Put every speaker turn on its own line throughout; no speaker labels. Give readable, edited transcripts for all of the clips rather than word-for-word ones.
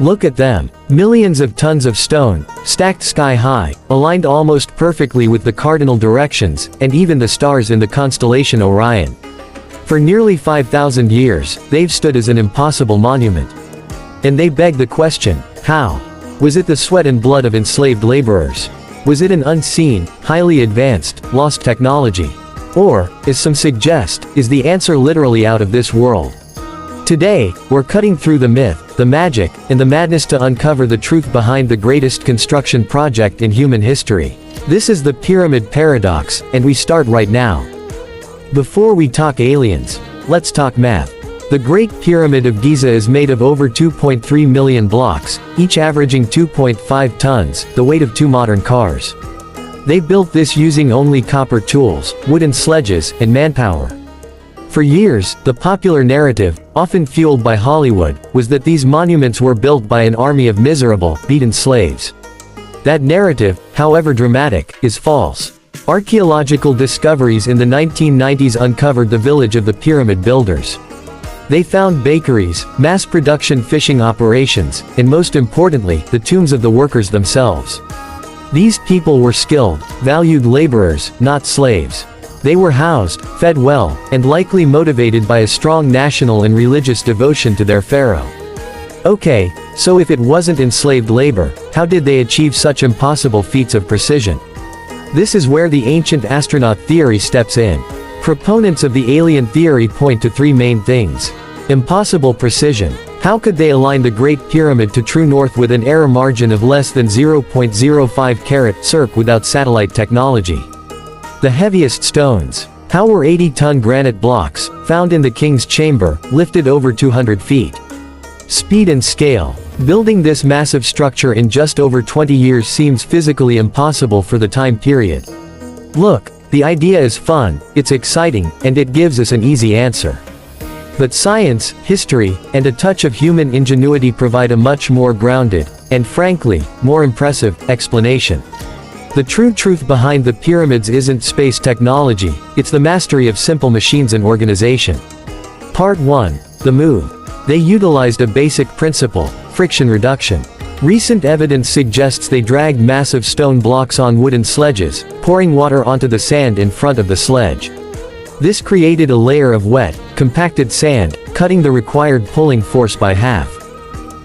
Look at them. Millions of tons of stone, stacked sky high, aligned almost perfectly with the cardinal directions, and even the stars in the constellation Orion. For nearly 5,000 years, they've stood as an impossible monument. And they beg the question, how? Was it the sweat and blood of enslaved laborers? Was it an unseen, highly advanced, lost technology? Or, as some suggest, is the answer literally out of this world? Today, we're cutting through the myth, the magic, and the madness to uncover the truth behind the greatest construction project in human history. This is the Pyramid Paradox, and we start right now. Before we talk aliens, let's talk math. The Great Pyramid of Giza is made of over 2.3 million blocks, each averaging 2.5 tons, the weight of 2 modern cars. They built this using only copper tools, wooden sledges, and manpower. For years, the popular narrative, often fueled by Hollywood, was that these monuments were built by an army of miserable, beaten slaves. That narrative, however dramatic, is false. Archaeological discoveries in the 1990s uncovered the village of the pyramid builders. They found bakeries, mass-production fishing operations, and most importantly, the tombs of the workers themselves. These people were skilled, valued laborers, not slaves. They were housed, fed well, and likely motivated by a strong national and religious devotion to their pharaoh. Okay, so if it wasn't enslaved labor, how did they achieve such impossible feats of precision? This is where the ancient astronaut theory steps in. Proponents of the alien theory point to 3 main things. Impossible precision. How could they align the Great Pyramid to true north with an error margin of less than 0.05 carat circ without satellite technology? The heaviest stones. How were 80-ton granite blocks, found in the king's chamber, lifted over 200 feet? Speed and scale. Building this massive structure in just over 20 years seems physically impossible for the time period. Look, the idea is fun, it's exciting, and it gives us an easy answer. But science, history, and a touch of human ingenuity provide a much more grounded, and frankly, more impressive, explanation. The true truth behind the pyramids isn't space technology, it's the mastery of simple machines and organization. Part 1. The move. They utilized a basic principle, friction reduction. Recent evidence suggests they dragged massive stone blocks on wooden sledges, pouring water onto the sand in front of the sledge. This created a layer of wet, compacted sand, cutting the required pulling force by half.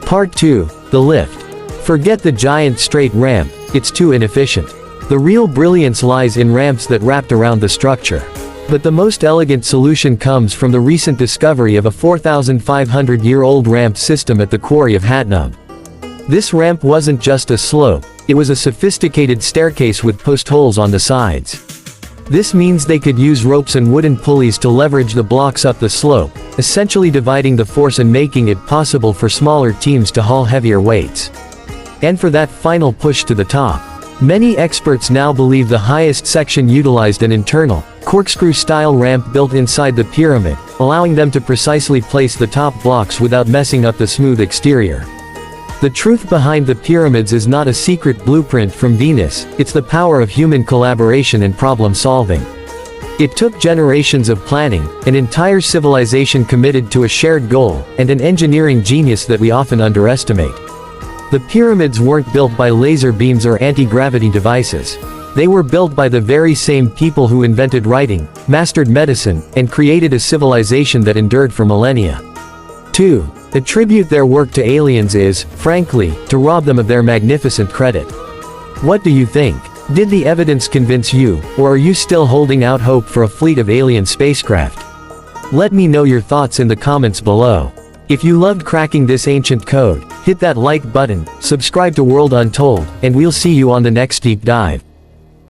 Part 2. The lift. Forget the giant straight ramp, it's too inefficient. The real brilliance lies in ramps that wrapped around the structure. But the most elegant solution comes from the recent discovery of a 4,500-year-old ramp system at the quarry of Hatnub. This ramp wasn't just a slope, it was a sophisticated staircase with post holes on the sides. This means they could use ropes and wooden pulleys to leverage the blocks up the slope, essentially dividing the force and making it possible for smaller teams to haul heavier weights. And for that final push to the top. Many experts now believe the highest section utilized an internal, corkscrew-style ramp built inside the pyramid, allowing them to precisely place the top blocks without messing up the smooth exterior. The truth behind the pyramids is not a secret blueprint from Venus, it's the power of human collaboration and problem solving. It took generations of planning, an entire civilization committed to a shared goal, and an engineering genius that we often underestimate. The pyramids weren't built by laser beams or anti-gravity devices. They were built by the very same people who invented writing, mastered medicine, and created a civilization that endured for millennia. 2. Attribute their work to aliens is, frankly, to rob them of their magnificent credit. What do you think? Did the evidence convince you, or are you still holding out hope for a fleet of alien spacecraft? Let me know your thoughts in the comments below. If you loved cracking this ancient code, hit that like button, subscribe to World Untold, and we'll see you on the next deep dive.